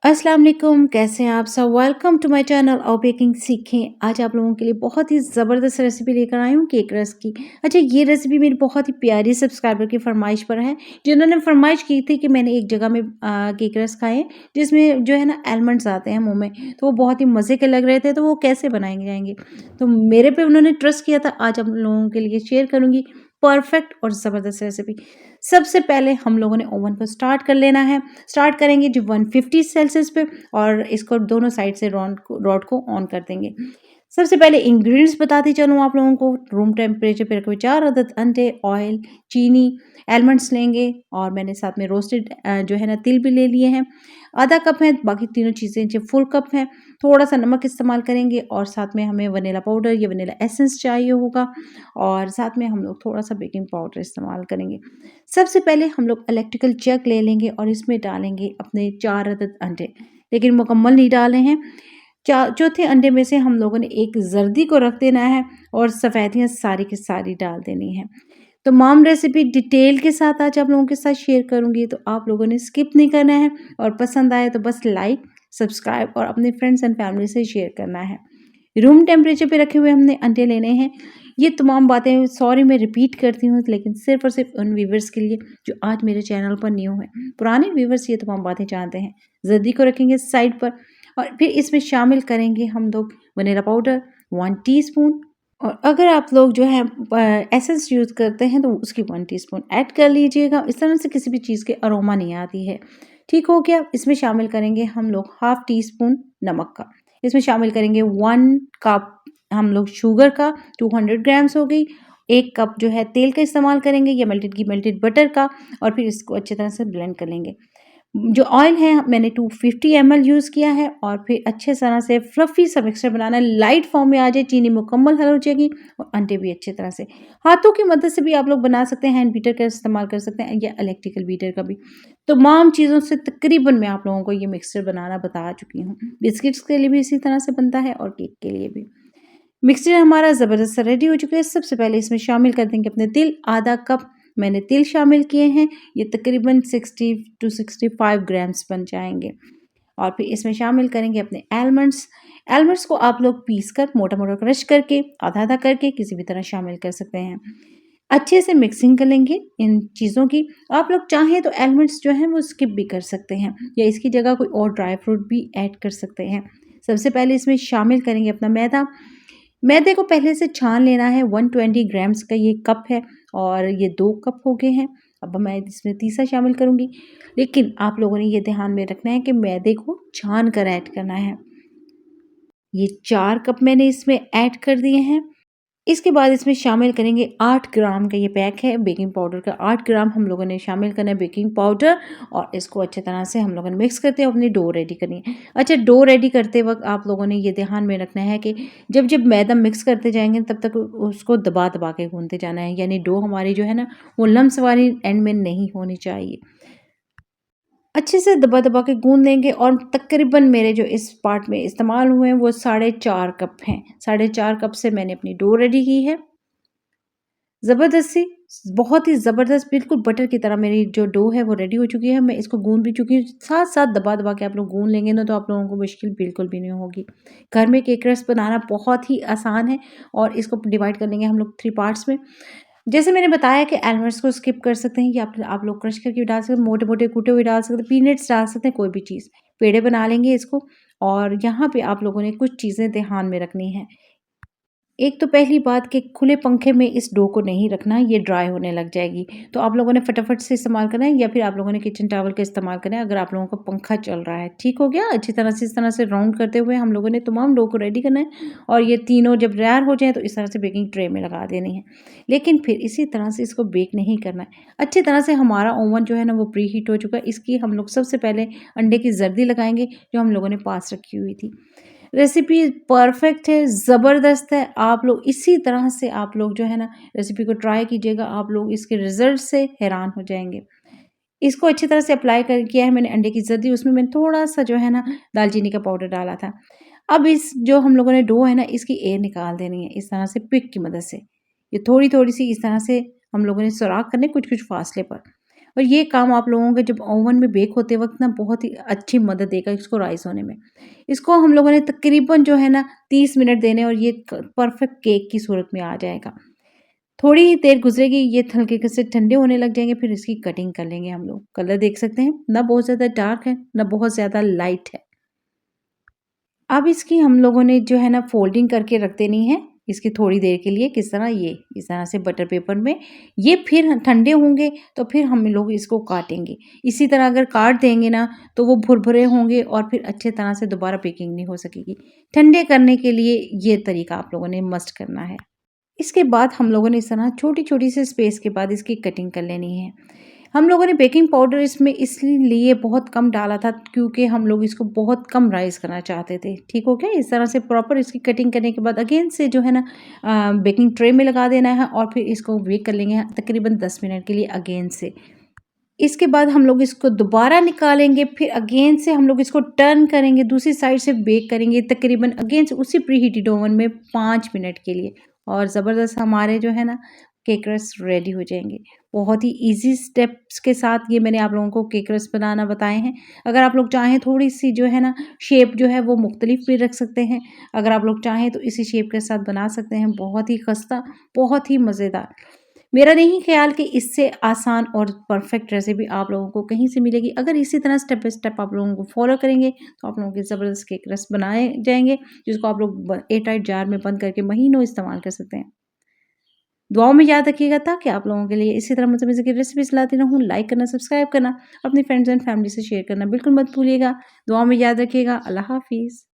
अस्सलाम वालेकुम, कैसे हैं आप सब? वेलकम टू माय चैनल और बेकिंग सीखें। आज आप लोगों के लिए बहुत ही ज़बरदस्त रेसिपी लेकर आई हूँ केक रस की। अच्छा, ये रेसिपी मेरी बहुत ही प्यारी सब्सक्राइबर की फरमाइश पर है, जिन्होंने फरमाइश की थी कि मैंने एक जगह में केक रस खाए हैं, जिसमें जो है ना आलमंड्स आते हैं मुँह में, तो वो बहुत ही मज़े के लग रहे थे, तो वो कैसे बनाए जाएँगे? तो मेरे पे उन्होंने ट्रस्ट किया था, आज आप लोगों के लिए शेयर करूँगी परफेक्ट और ज़बरदस्त रेसिपी। सबसे पहले हम लोगों ने ओवन को स्टार्ट कर लेना है। स्टार्ट करेंगे जी 150 सेल्सियस पे और इसको दोनों साइड से रॉड को ऑन कर देंगे। सबसे पहले इंग्रेडिएंट्स बताती चलूँ आप लोगों को। रूम टेम्परेचर पे रखे हुए 4 अदद अंडे, ऑयल, चीनी, आलमंड्स लेंगे और मैंने साथ में रोस्टेड जो है ना तिल भी ले लिए हैं। आधा कप है, बाकी तीनों चीज़ें जो फुल कप हैं। थोड़ा-सा नमक इस्तेमाल करेंगे और साथ में हमें वनीला पाउडर या वनीला एसेंस चाहिए होगा और साथ में हम लोग थोड़ा-सा बेकिंग पाउडर इस्तेमाल करेंगे। सबसे पहले हम लोग इलेक्ट्रिकल जग ले लेंगे और इसमें डालेंगे अपने 4 अदद अंडे, लेकिन मुकम्मल नहीं डालने हैं। चौथे अंडे में से हम लोगों ने एक जर्दी को रख देना है और सफ़ेदियाँ सारी की सारी डाल देनी है। तमाम रेसिपी डिटेल के साथ आज आप लोगों के साथ शेयर करूँगी, तो आप लोगों ने स्किप नहीं करना है और पसंद आए तो बस लाइक, सब्सक्राइब और अपने फ्रेंड्स एंड फैमिली से शेयर करना है। रूम टेम्परेचर पे रखे हुए हमने अंडे लेने हैं। ये तमाम बातें सॉरी मैं रिपीट करती हूँ, लेकिन सिर्फ़ और सिर्फ़ उन व्यूअर्स के लिए जो आज मेरे चैनल पर न्यू हैं। पुराने व्यूअर्स ये तमाम बातें जानते हैं। ज़र्दी को रखेंगे साइड पर और फिर इसमें शामिल करेंगे हम लोग वनीला पाउडर 1 टीस्पून और अगर आप लोग जो है एसेंस यूज़ करते हैं तो उसकी 1 टीस्पून ऐड कर लीजिएगा। इस तरह से किसी भी चीज़ के अरोमा नहीं आती है। ठीक हो गया? इसमें शामिल करेंगे हम लोग हाफ़ टी स्पून नमक का। इसमें शामिल करेंगे 1 कप हम लोग शुगर का, 200 ग्राम्स हो गई। 1 कप जो है तेल का इस्तेमाल करेंगे या मेल्टेड घी, मेल्टेड बटर का और फिर इसको अच्छी तरह से ब्लेंड कर लेंगे। जो ऑयल है मैंने 250 ml यूज़ किया है और फिर अच्छे तरह से फ्लफ़ी सा मिक्सचर बनाना है, लाइट फॉर्म में आ जाए, चीनी मुकम्मल हल हो जाएगी और अंडे भी अच्छी तरह से। हाथों की मदद से भी आप लोग बना सकते हैं, हैंड बीटर का इस्तेमाल कर सकते हैं या इलेक्ट्रिकल बीटर का भी। तमाम चीज़ों से तकरीबन मैं आप लोगों को ये मिक्सचर बनाना बता चुकी हूँ। बिस्किट्स के लिए भी इसी तरह से बनता है और केक के लिए भी। मिक्सचर हमारा ज़बरदस्त रेडी हो चुका है। सबसे पहले इसमें शामिल कर देंगे अपने तिल, आधा कप मैंने तिल शामिल किए हैं। ये तकरीबन 60 टू 65 ग्राम्स बन जाएँगे और फिर इसमें शामिल करेंगे अपने आलमंड्स। आलमंड्स को आप लोग पीस कर मोटा-मोटा क्रश करके, आधा-आधा करके किसी भी तरह शामिल कर सकते हैं। अच्छे से मिक्सिंग कर लेंगे इन चीज़ों की। आप लोग चाहें तो आलमंड्स जो हैं वो स्किप भी कर सकते हैं या इसकी जगह कोई और ड्राई फ्रूट भी ऐड कर सकते हैं। सबसे पहले इसमें शामिल करेंगे अपना मैदा। मैदे को पहले से छान लेना है। 120 ग्राम्स का ये कप है और ये 2 कप हो गए हैं। अब मैं इसमें तीसरा शामिल करूँगी, लेकिन आप लोगों ने ये ध्यान में रखना है कि मैदे को छान कर ऐड करना है। ये 4 कप मैंने इसमें ऐड कर दिए हैं। इसके बाद इसमें शामिल करेंगे 8 ग्राम का ये पैक है बेकिंग पाउडर का। 8 ग्राम हम लोगों ने शामिल करना है बेकिंग पाउडर और इसको अच्छी तरह से हम लोगों ने मिक्स करते हैं, अपनी डो रेडी करनी है। अच्छा, डो रेडी करते वक़्त आप लोगों ने ये ध्यान में रखना है कि जब मैदा मिक्स करते जाएँगे तब तक उसको दबा-दबा के गूँथते जाना है, यानी डो हमारी जो है ना वो लम्स वाली एंड में नहीं होनी चाहिए। अच्छे से दबा-दबा के गूँध लेंगे और तकरीबन मेरे जो इस पार्ट में इस्तेमाल हुए हैं वो 4.5 कप हैं। 4.5 कप से मैंने अपनी डो रेडी की है। ज़बरदस्त सी, बहुत ही ज़बरदस्त बिल्कुल बटर की तरह मेरी जो डो है वो रेडी हो चुकी है। मैं इसको गूँध भी चुकी हूँ। साथ-साथ दबा-दबा के आप लोग गूँध लेंगे ना तो आप लोगों को मुश्किल बिल्कुल भी नहीं होगी। घर में केक रस बनाना बहुत ही आसान है और इसको डिवाइड कर लेंगे हम लोग 3 पार्ट्स में। जैसे मैंने बताया कि आलमंड्स को स्किप कर सकते हैं या आप लोग क्रश करके भी डाल सकते हैं, मोटे-मोटे कूटे हुए डाल सकते हैं, पीनट्स डाल सकते हैं, कोई भी चीज़। पेड़े बना लेंगे इसको और यहाँ पे आप लोगों ने कुछ चीज़ें ध्यान में रखनी है। एक तो पहली बात कि खुले पंखे में इस डो को नहीं रखना, ये ड्राई होने लग जाएगी। तो आप लोगों ने फटाफट से इस्तेमाल करना है या फिर आप लोगों ने किचन टॉवल का इस्तेमाल करना है अगर आप लोगों का पंखा चल रहा है। ठीक हो गया? अच्छी तरह से इस तरह से राउंड करते हुए हम लोगों ने तमाम डो को रेडी करना है और ये तीनों जब तैयार हो जाएँ तो इस तरह से बेकिंग ट्रे में लगा देनी है। लेकिन फिर इसी तरह से इसको बेक नहीं करना है। अच्छी तरह से हमारा ओवन जो है ना वो प्री हीट हो चुका है। इसकी हम लोग सबसे पहले अंडे की जर्दी लगाएँगे जो हम लोगों ने पास रखी हुई थी। रेसिपी परफेक्ट है, ज़बरदस्त है। आप लोग इसी तरह से आप लोग जो है ना रेसिपी को ट्राई कीजिएगा, आप लोग इसके रिज़ल्ट से हैरान हो जाएँगे। इसको अच्छी तरह से अप्लाई कर किया है मैंने अंडे की ज़र्दी, उसमें मैंने थोड़ा-सा जो है ना दालचीनी का पाउडर डाला था। अब इस जो हम लोगों ने डो है ना इसकी एयर निकाल देनी है इस तरह से पिक की मदद से। ये थोड़ी-थोड़ी सी इस तरह से हम लोगों ने सुराख करने कुछ-कुछ फासले पर। और ये काम आप लोगों के जब ओवन में बेक होते वक़्त ना बहुत ही अच्छी मदद देगा इसको राइज़ होने में। इसको हम लोगों ने तकरीबन जो है ना 30 मिनट देने और ये क परफ़ेक्ट केक की सूरत में आ जाएगा। थोड़ी ही देर गुज़रेगी, ये हल्के से ठंडे होने लग जाएँगे, फिर इसकी कटिंग कर लेंगे हम लोग। कलर देख सकते हैं, ना बहुत ज़्यादा डार्क है, ना बहुत ज़्यादा लाइट है। अब इसकी हम लोगों ने जो है ना फ़ोल्डिंग करके रख देनी है, इसकी थोड़ी देर के लिए किस तरह ये, इस तरह से बटर पेपर में। ये फिर ठंडे होंगे तो फिर हम लोग इसको काटेंगे। इसी तरह अगर काट देंगे ना तो वो भुरभुरे होंगे और फिर अच्छे तरह से दोबारा बेकिंग नहीं हो सकेगी। ठंडे करने के लिए ये तरीका आप लोगों ने मस्ट करना है। इसके बाद हम लोगों ने इस तरह छोटी-छोटी सी स्पेस के बाद इसकी कटिंग कर लेनी है। हम लोगों ने बेकिंग पाउडर इसमें इसलिए बहुत कम डाला था क्योंकि हम लोग इसको बहुत कम राइज़ करना चाहते थे। ठीक हो गया? इस तरह से प्रॉपर इसकी कटिंग करने के बाद अगेन से जो है ना बेकिंग ट्रे में लगा देना है और फिर इसको बेक कर लेंगे तकरीबन 10 मिनट के लिए अगेन से। इसके बाद हम लोग इसको दोबारा निकालेंगे, फिर अगेन से हम लोग इसको टर्न करेंगे, दूसरी साइड से बेक करेंगे तकरीबन अगेन से उसी प्रीहीटेड ओवन में 5 मिनट के लिए और ज़बरदस्त हमारे जो है ना केक रस रेडी हो जाएँगे। बहुत ही ईज़ी स्टेप्स के साथ ये मैंने आप लोगों को केक रस बनाना बताए हैं। अगर आप लोग चाहें थोड़ी-सी जो है ना शेप जो है वो मुख्तलिफ भी रख सकते हैं। अगर आप लोग चाहें तो इसी शेप के साथ बना सकते हैं। बहुत ही खस्ता, बहुत ही मज़ेदार। मेरा नहीं ख़्याल कि इससे आसान और परफ़ेक्ट रेसिपी आप लोगों को कहीं से मिलेगी। अगर इसी तरह स्टेप बाय स्टेप आप लोगों को फ़ॉलो करेंगे, तो आप लोगों के ज़बरदस्त केक रस बनाए जाएँगे, जिसको आप लोग एयरटाइट जार में बंद करके महीनों इस्तेमाल कर सकते हैं। दुआओं में याद रखिएगा ताकि आप लोगों के लिए इसी तरह मज़े-मज़े की रेसिपीज़ लाती रहूँ। लाइक करना, सब्सक्राइब करना, अपने फ्रेंड्स एंड फैमिली से शेयर करना बिल्कुल मत भूलिएगा। दुआओं में याद रखिएगा। अल्लाह हाफ़िज़।